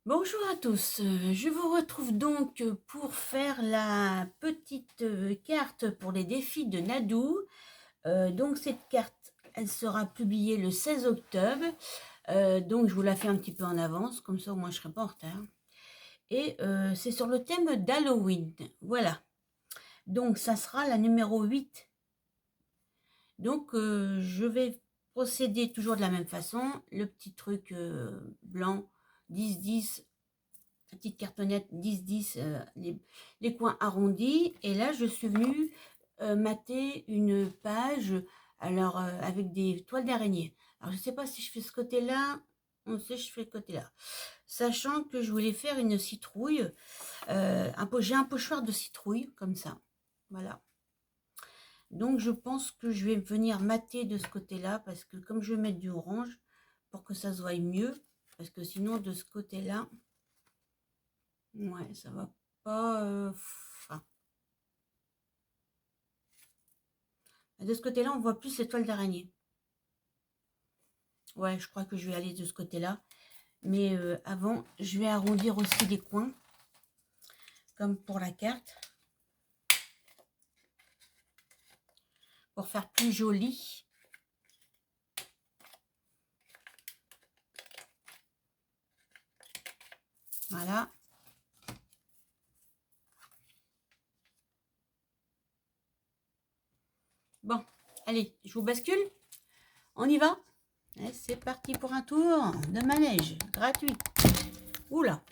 Bonjour à tous, je vous retrouve donc pour faire la petite carte pour les défis de Nadou. Donc cette carte, elle sera publiée le 16 octobre, donc je vous la fais un petit peu en avance, comme ça au moins je ne serai pas en retard. Et c'est sur le thème d'Halloween, voilà. Donc ça sera la numéro 8. Donc je vais procéder toujours de la même façon, le petit truc blanc, 10-10, petite cartonnette 10-10, les coins arrondis. Et là, je suis venue mater une page alors avec des toiles d'araignée. Alors, je ne sais pas si je fais ce côté-là. On sait, je fais le côté-là. Sachant que je voulais faire une citrouille. J'ai un pochoir de citrouille, comme ça. Voilà. Donc, je pense que je vais venir mater de ce côté-là, parce que comme je vais mettre du orange, pour que ça se voie mieux, parce que sinon, de ce côté-là, ouais, ça va pas. Enfin, de ce côté-là, on voit plus les toiles d'araignée. Ouais, je crois que je vais aller de ce côté-là. Mais avant, je vais arrondir aussi les coins, comme pour la carte, pour faire plus joli. Voilà. Bon, allez, je vous bascule. On y va. C'est parti pour un tour de manège gratuit. Oula.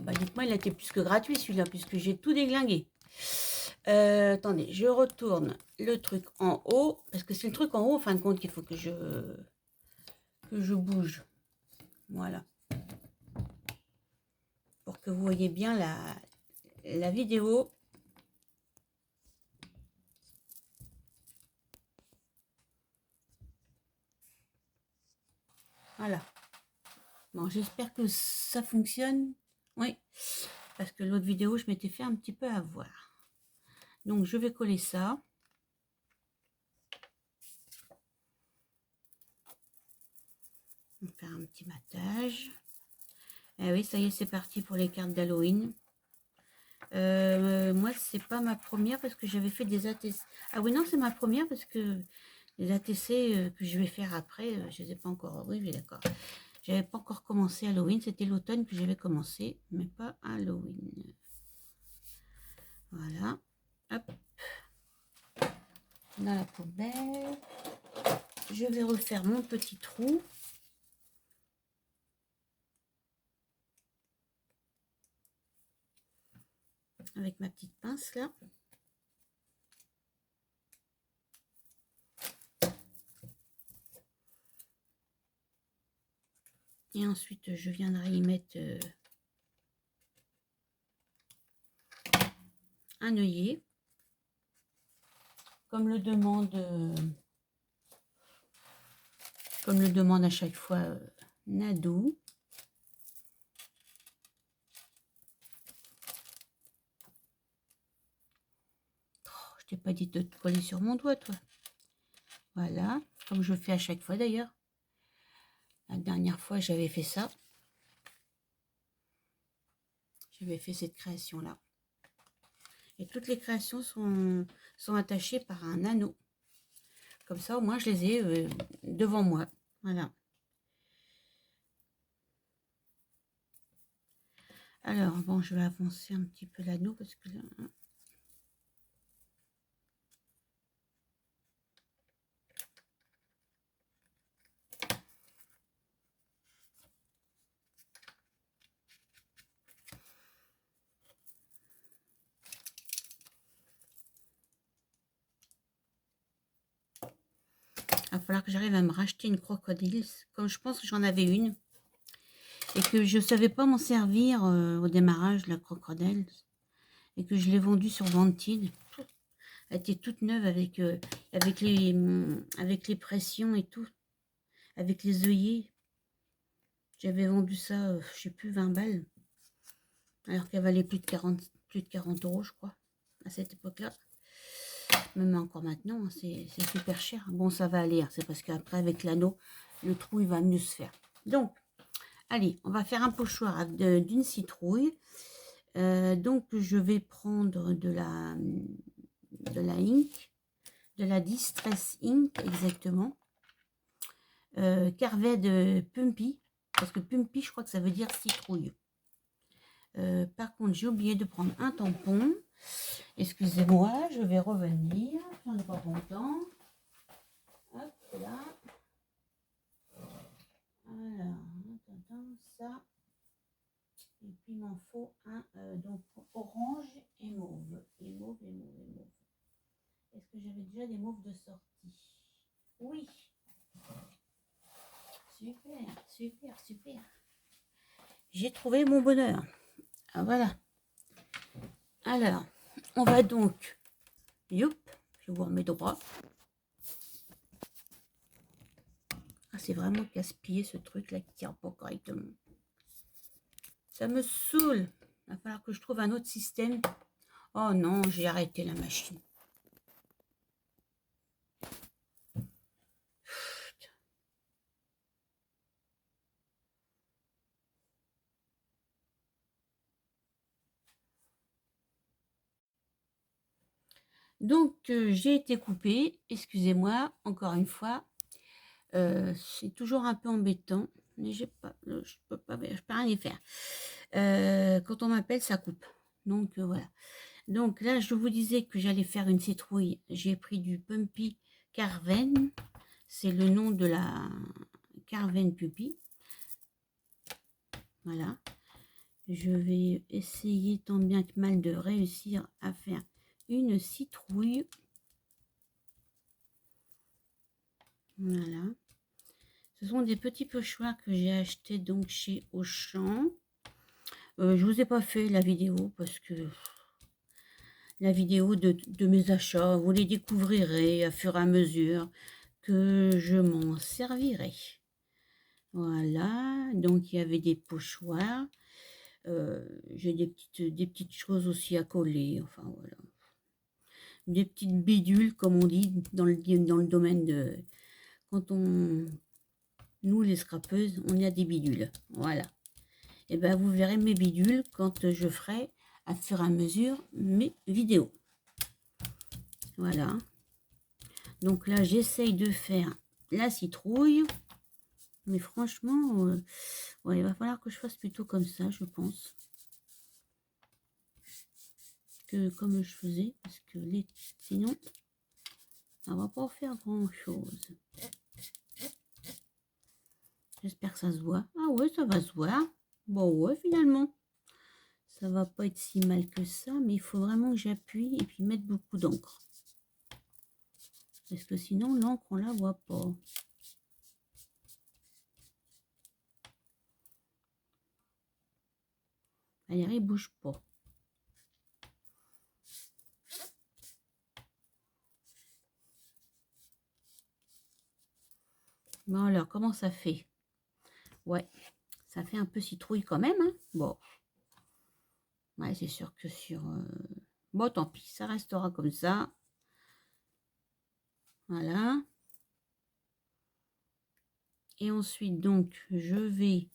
Bah, dites-moi, il a été plus que gratuit celui-là, puisque j'ai tout déglingué. Attendez, je retourne le truc en haut, parce que c'est le truc en haut, en fin de compte, qu'il faut que je bouge. Voilà. Pour que vous voyez bien la vidéo. Voilà. Bon, j'espère que ça fonctionne. Oui, parce que l'autre vidéo, je m'étais fait un petit peu avoir. Donc, je vais coller ça. On va faire un petit matage. Ah oui, ça y est, c'est parti pour les cartes d'Halloween. Moi, c'est pas ma première parce que j'avais fait des ATC. Ah oui, non, c'est ma première parce que les ATC que je vais faire après, je les ai pas encore. Oui, oui, d'accord. J'avais pas encore commencé Halloween. C'était l'automne que j'avais commencé, mais pas Halloween. Voilà. Hop. Dans la poubelle. Je vais refaire mon petit trou. Avec ma petite pince là. Et ensuite, je viendrai y mettre un œillet. Comme le demande à chaque fois Nadou. Oh, je t'ai pas dit de te coller sur mon doigt, toi. Voilà, comme je fais à chaque fois d'ailleurs. La dernière fois, j'avais fait ça. J'avais fait cette création-là. Et toutes les créations sont attachées par un anneau. Comme ça, au moins, je les ai devant moi. Voilà. Alors, bon, je vais avancer un petit peu l'anneau parce que là... Il va falloir que j'arrive à me racheter une crocodile. Comme je pense que j'en avais une. Et que je ne savais pas m'en servir au démarrage de la crocodile. Et que je l'ai vendue sur Vinted. Elle était toute neuve avec les pressions et tout. Avec les œillets. J'avais vendu ça, je sais plus, 20 balles. Alors qu'elle valait plus de 40 euros, je crois, à cette époque-là. Même encore maintenant, hein, c'est super cher. Bon, ça va aller. Hein, c'est parce qu'après, avec l'anneau, le trou, il va mieux se faire. Donc, Allez, on va faire un pochoir d'une citrouille. Donc, je vais prendre de la ink, de la Distress Ink, exactement. Carved Pumpy, parce que Pumpy, je crois que ça veut dire citrouille. Par contre, j'ai oublié de prendre un tampon. Excusez-moi, je vais revenir. J'en ai pas longtemps. Hop là. Alors, ça. Et puis, il m'en faut un donc orange et mauve. Et mauve. Est-ce que j'avais déjà des mauves de sortie? Oui. Super. J'ai trouvé mon bonheur. Ah, voilà. Alors, on va donc... Youp, je vous remets droit. Ah, c'est vraiment casse-pied ce truc-là qui tient pas correctement. Ça me saoule. Il va falloir que je trouve un autre système. Oh non, j'ai arrêté la machine. Donc, j'ai été coupée. Excusez-moi, encore une fois. C'est toujours un peu embêtant. Mais je peux rien y faire. Quand on m'appelle, ça coupe. Donc, voilà. Donc là, je vous disais que j'allais faire une citrouille. J'ai pris du Pumpy Carven. C'est le nom de la Carven Puppy. Voilà. Je vais essayer tant bien que mal de réussir à faire une citrouille. Voilà. Ce sont des petits pochoirs que j'ai achetés donc chez Auchan. Je vous ai pas fait la vidéo parce que la vidéo de mes achats, vous les découvrirez à fur et à mesure que je m'en servirai. Voilà, donc il y avait des pochoirs. J'ai des petites choses aussi à coller. Enfin voilà. Des petites bidules, comme on dit dans le domaine de... Quand nous, les scrapeuses, on a des bidules. Voilà. Et bien, vous verrez mes bidules quand je ferai, à fur et à mesure, mes vidéos. Voilà. Donc là, j'essaye de faire la citrouille. Mais franchement, ouais, il va falloir que je fasse plutôt comme ça, je pense. Que comme je faisais, parce que sinon, ça va pas faire grand-chose. J'espère que ça se voit. Ah ouais, ça va se voir. Bon, ouais, finalement. Ça va pas être si mal que ça, mais il faut vraiment que j'appuie et puis mettre beaucoup d'encre. Parce que sinon, l'encre, on la voit pas. Elle ne bouge pas. Bon, alors, comment ça fait? Ouais, ça fait un peu citrouille quand même. Hein, bon. Ouais, c'est sûr que sur... Bon, tant pis, ça restera comme ça. Voilà. Et ensuite, donc, je vais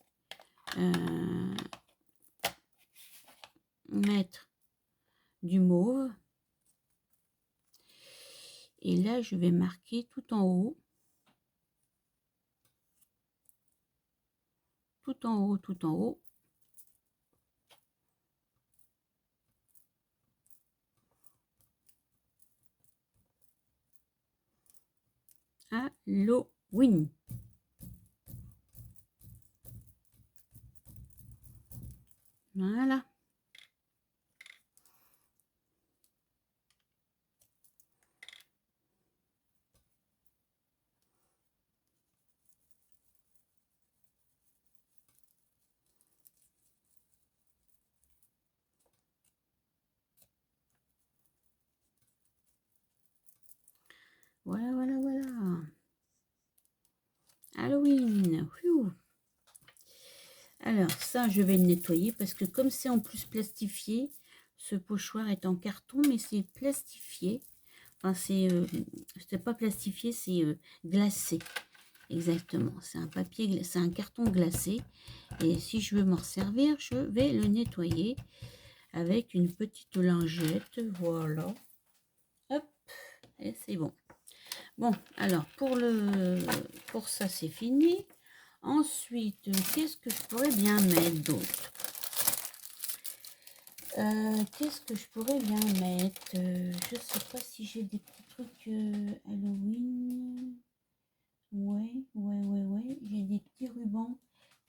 mettre du mauve. Et là, je vais marquer tout en haut. Tout en haut. Halloween. Voilà. Voilà. Halloween. Whew. Alors, ça, je vais le nettoyer parce que comme c'est en plus plastifié, ce pochoir est en carton, mais c'est plastifié. Enfin, c'est pas plastifié, c'est glacé. Exactement. C'est un papier, c'est un carton glacé. Et si je veux m'en servir, je vais le nettoyer avec une petite lingette. Voilà. Hop, et c'est bon. Bon, alors pour ça c'est fini. Ensuite, qu'est-ce que je pourrais bien mettre d'autre? Qu'est-ce que je pourrais bien mettre? Je sais pas si j'ai des petits trucs Halloween. Ouais. J'ai des petits rubans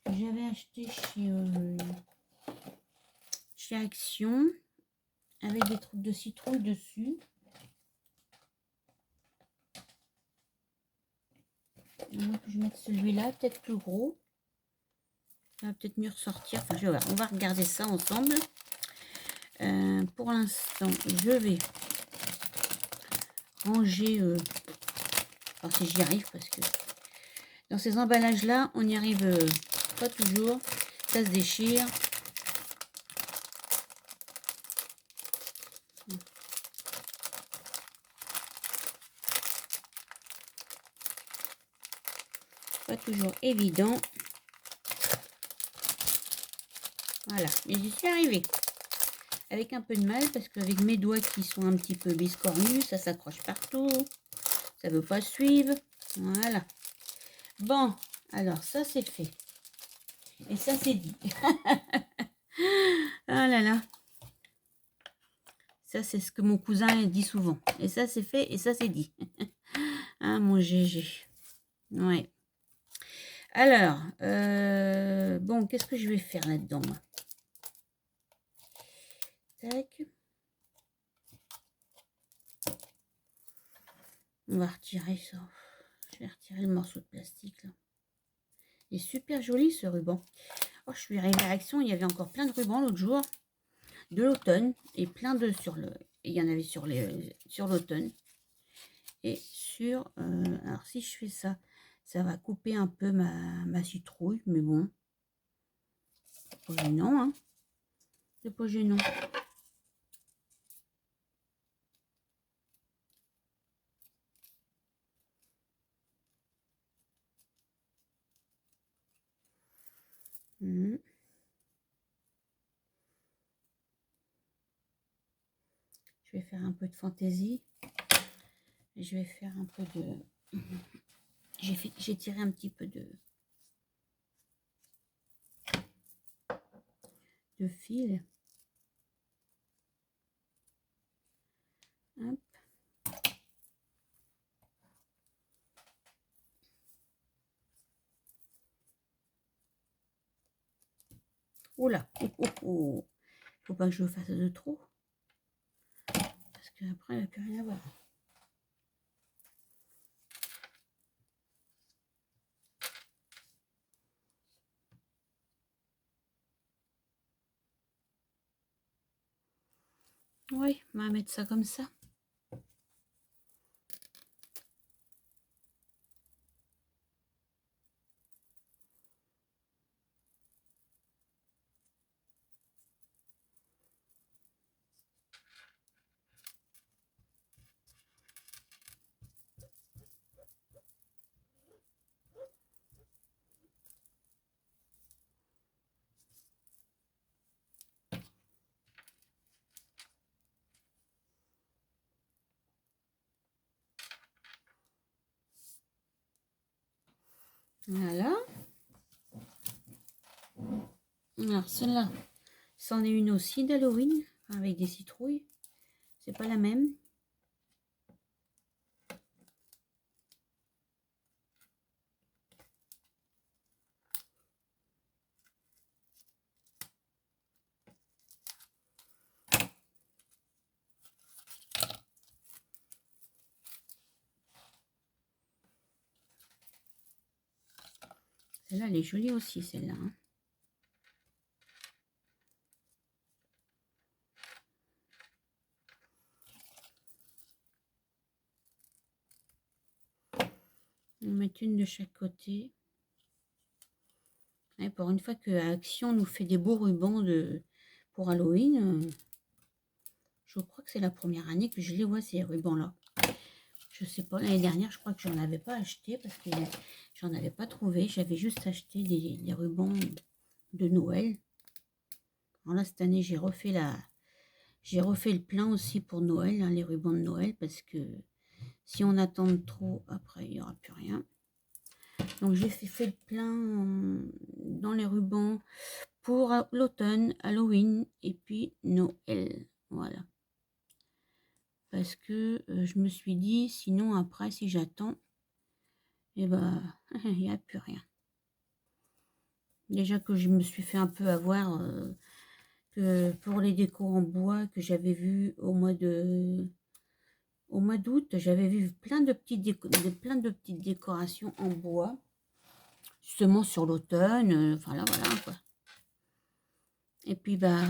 que j'avais acheté chez Action avec des trucs de citrouille dessus. Donc, je vais mettre celui-là, peut-être plus gros. Ça va peut-être mieux ressortir. Enfin, je vais voir. On va regarder ça ensemble. Pour l'instant, je vais ranger. Alors si j'y arrive, parce que dans ces emballages-là, on n'y arrive pas toujours. Ça se déchire. Pas toujours évident. Voilà, mais j'y suis arrivée. Avec un peu de mal, parce qu'avec mes doigts qui sont un petit peu biscornus, ça s'accroche partout. Ça ne veut pas suivre. Voilà. Bon, alors ça c'est fait. Et ça c'est dit. Ah là là. Ça c'est ce que mon cousin dit souvent. Et ça c'est fait et ça c'est dit. Ah mon GG. Ouais. Alors, bon, qu'est-ce que je vais faire là-dedans, moi? Tac. On va retirer ça. Je vais retirer le morceau de plastique là. Il est super joli ce ruban. Oh, je suis arrivée à Action, il y avait encore plein de rubans l'autre jour de l'automne et plein de sur le. Il y en avait sur l'automne et sur. Alors si je fais ça, ça va couper un peu ma citrouille, mais bon, c'est pas gênant, hein. C'est pas gênant. Je vais faire un peu de fantaisie. Je vais faire un peu de... J'ai tiré un petit peu de fil. Hop. Oula, faut pas que je fasse de trop. Parce qu'après, il n'y a plus rien à voir. Oui, on va mettre ça comme ça. Voilà. Alors, celle-là, c'en est une aussi d'Halloween, avec des citrouilles. C'est pas la même. Celle-là, elle est jolie aussi, celle-là. Hein. On va mettre une de chaque côté. Et pour une fois que Action nous fait des beaux rubans pour Halloween, je crois que c'est la première année que je les vois, ces rubans-là. Je sais pas, l'année dernière, je crois que j'en avais pas acheté parce que j'en avais pas trouvé. J'avais juste acheté des rubans de Noël. Alors là, cette année, j'ai refait le plein aussi pour Noël, hein, les rubans de Noël, parce que si on attend trop, après, il n'y aura plus rien. Donc, j'ai fait le plein dans les rubans pour l'automne, Halloween et puis Noël. Voilà. Parce que je me suis dit, sinon après, si j'attends, eh ben, il n'y a plus rien. Déjà que je me suis fait un peu avoir que pour les décos en bois que j'avais vu au mois d'août, j'avais vu plein de petites décorations en bois, justement sur l'automne. Enfin là, voilà quoi. Et puis bah,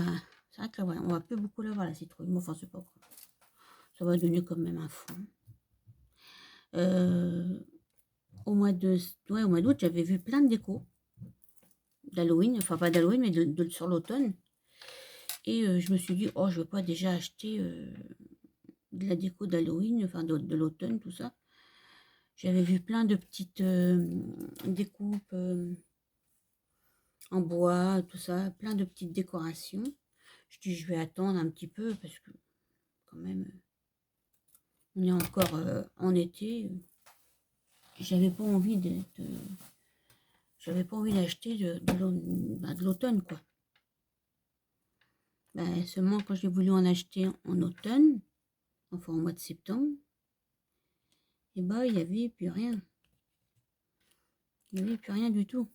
c'est vrai que là, voilà, on va plus beaucoup l'avoir la citrouille, mais enfin c'est pas grave. Ça va donner quand même un fond. Au mois d'août, j'avais vu plein de décos d'Halloween, enfin pas d'Halloween, mais sur l'automne. Et je me suis dit, oh, je vais pas déjà acheter de la déco d'Halloween, enfin de l'automne, tout ça. J'avais vu plein de petites découpes en bois, tout ça, plein de petites décorations. Je dis, je vais attendre un petit peu parce que quand même, on est encore en été. J'avais pas envie d'acheter de l'automne, quoi. Seulement quand j'ai voulu en acheter en automne, enfin au mois de septembre, et il n'y avait plus rien. Il n'y avait plus rien du tout.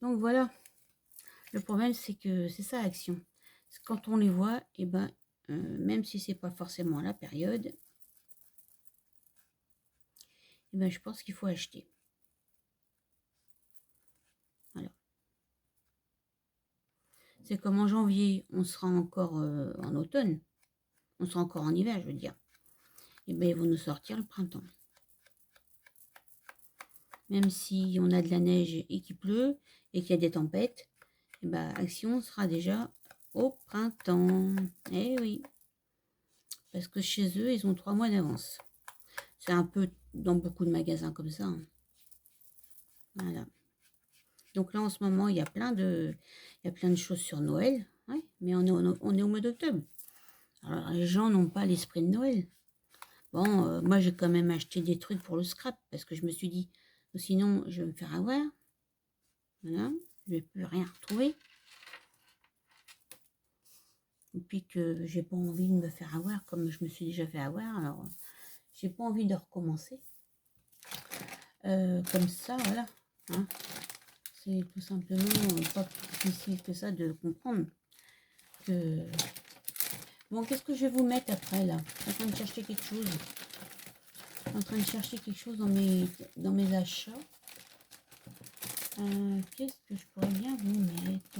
Donc voilà. Le problème, c'est que c'est ça, Action. Quand on les voit, même si c'est pas forcément la période, je pense qu'il faut acheter. Voilà. C'est comme en janvier, on sera encore en automne. On sera encore en hiver, je veux dire. Ils vont nous sortir le printemps. Même si on a de la neige et qu'il pleut et qu'il y a des tempêtes, Action sera déjà au printemps. Eh oui. Parce que chez eux, ils ont 3 mois d'avance. C'est un peu dans beaucoup de magasins comme ça. Hein. Voilà. Donc là, en ce moment, il y a plein de choses sur Noël. Ouais, mais on est au mois d'octobre. Alors, les gens n'ont pas l'esprit de Noël. Bon, moi, j'ai quand même acheté des trucs pour le scrap parce que je me suis dit, sinon, je vais me faire avoir. Voilà. Je ne vais plus rien retrouver. Et puis que j'ai pas envie de me faire avoir comme je me suis déjà fait avoir. Alors, j'ai pas envie de recommencer. Comme ça, voilà. Hein. C'est tout simplement pas plus difficile que ça de comprendre que... Bon, qu'est-ce que je vais vous mettre après, là? Je suis en train de chercher quelque chose. Je suis en train de chercher quelque chose dans mes achats. Qu'est-ce que je pourrais bien vous mettre?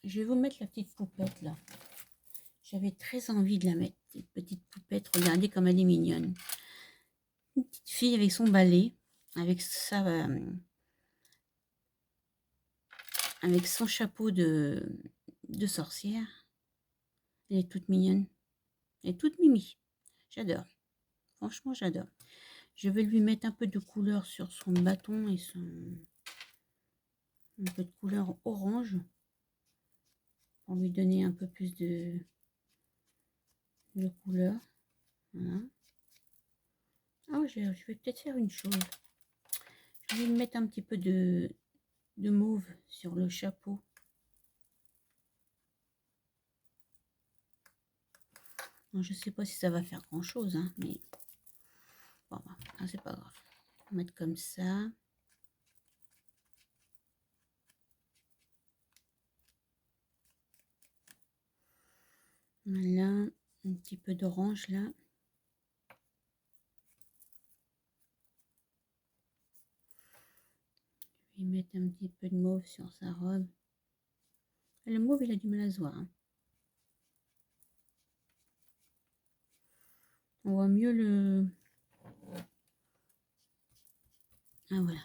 Je vais vous mettre la petite poupette, là. J'avais très envie de la mettre, cette petite poupette. Regardez comme elle est mignonne. Une petite fille avec son balai, avec avec son chapeau de sorcière. Elle est toute mignonne. Elle est toute mimi. J'adore. Franchement, j'adore. Je vais lui mettre un peu de couleur sur son bâton et un peu de couleur orange pour lui donner un peu plus de couleur. Voilà. Ah, je vais peut-être faire une chose. Je vais lui mettre un petit peu de mauve sur le chapeau. Non, je sais pas si ça va faire grand chose, hein, mais bon, c'est pas grave. On va mettre comme ça. Voilà, un petit peu d'orange là. Je vais mettre un petit peu de mauve sur sa robe. Le mauve, il a du mal à se voir. Hein. On voit mieux le... Ah voilà.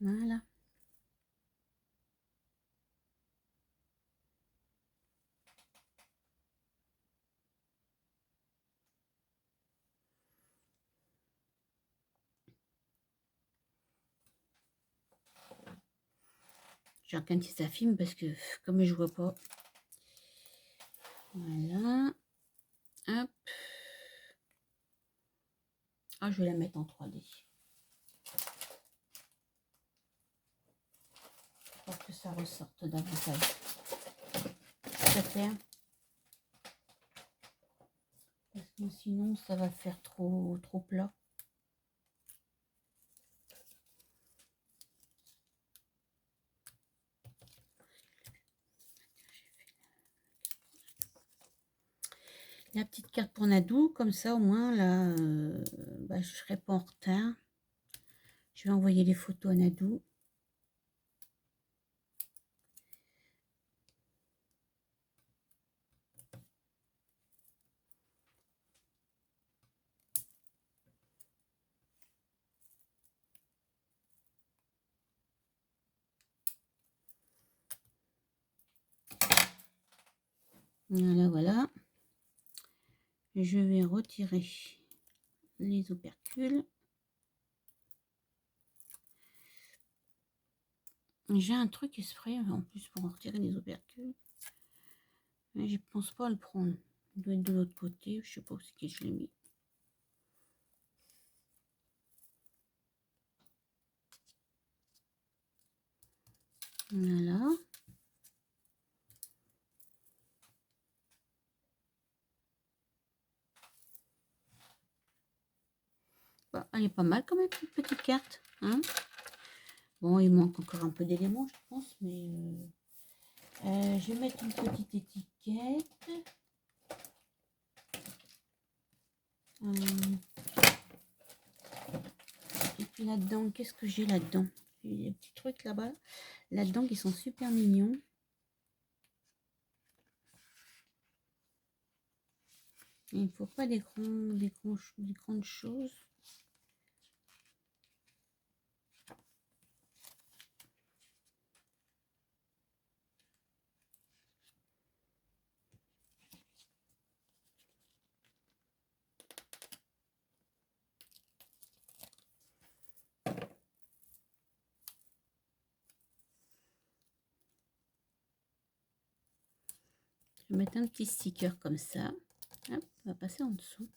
Voilà. Je regarde si ça filme parce que comme je vois pas. Voilà. Hop. Ah, je vais la mettre en 3D. Pour que ça ressorte davantage. Ça fait. Parce que sinon, ça va faire trop plat. La petite carte pour Nadou, comme ça au moins là, je ne serai pas en retard. Je vais envoyer les photos à Nadou. Voilà, voilà. Je vais retirer les opercules. J'ai un truc exprès en plus pour retirer les opercules. Mais je pense pas à le prendre. Il doit être de l'autre côté. Je sais pas où c'est que je l'ai mis. Voilà. Bah, elle est pas mal quand même, cette petite carte. Hein, bon, il manque encore un peu d'éléments, je pense, mais je vais mettre une petite étiquette. Et puis là-dedans, qu'est-ce que j'ai là-dedans? Il y a des petits trucs là-bas, là-dedans qui sont super mignons. Il ne faut pas des grandes choses. Je vais mettre un petit sticker comme ça. Hop, on va passer en dessous.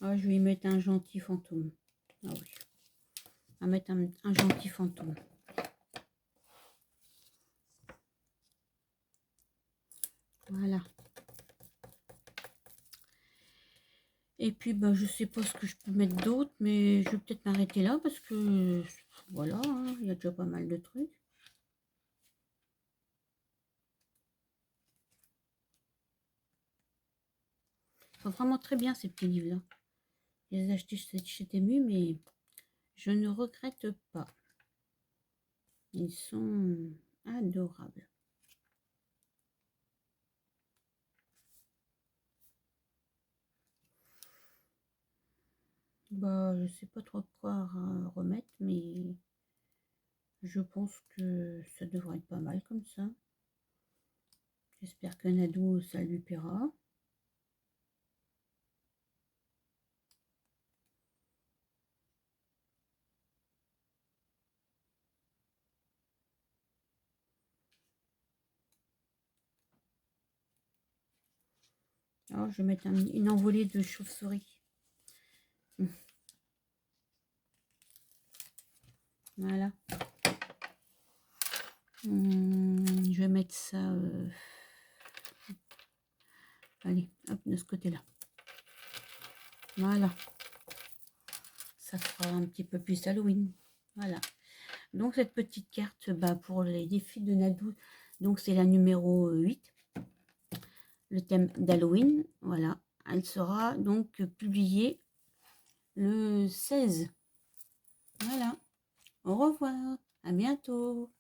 Ah, je vais y mettre un gentil fantôme. Ah oui. On va mettre un gentil fantôme. Voilà. Et puis, bah, je sais pas ce que je peux mettre d'autre, mais je vais peut-être m'arrêter là parce que, voilà, hein, il y a déjà pas mal de trucs. Ils sont vraiment très bien, ces petits livres-là. Je les ai achetés chez Temu, mais je ne regrette pas. Ils sont adorables. Bah, je sais pas trop quoi remettre, mais je pense que ça devrait être pas mal comme ça. J'espère que Nadou, ça lui plaira. Alors, je vais mettre une envolée de chauve-souris. Voilà. Je vais mettre ça... allez, hop, de ce côté-là. Voilà. Ça fera un petit peu plus Halloween. Voilà. Donc, cette petite carte, bah, pour les défis de Nadou, donc c'est la numéro 8. Le thème d'Halloween. Voilà. Elle sera donc publiée le 16. Voilà. Au revoir. À bientôt.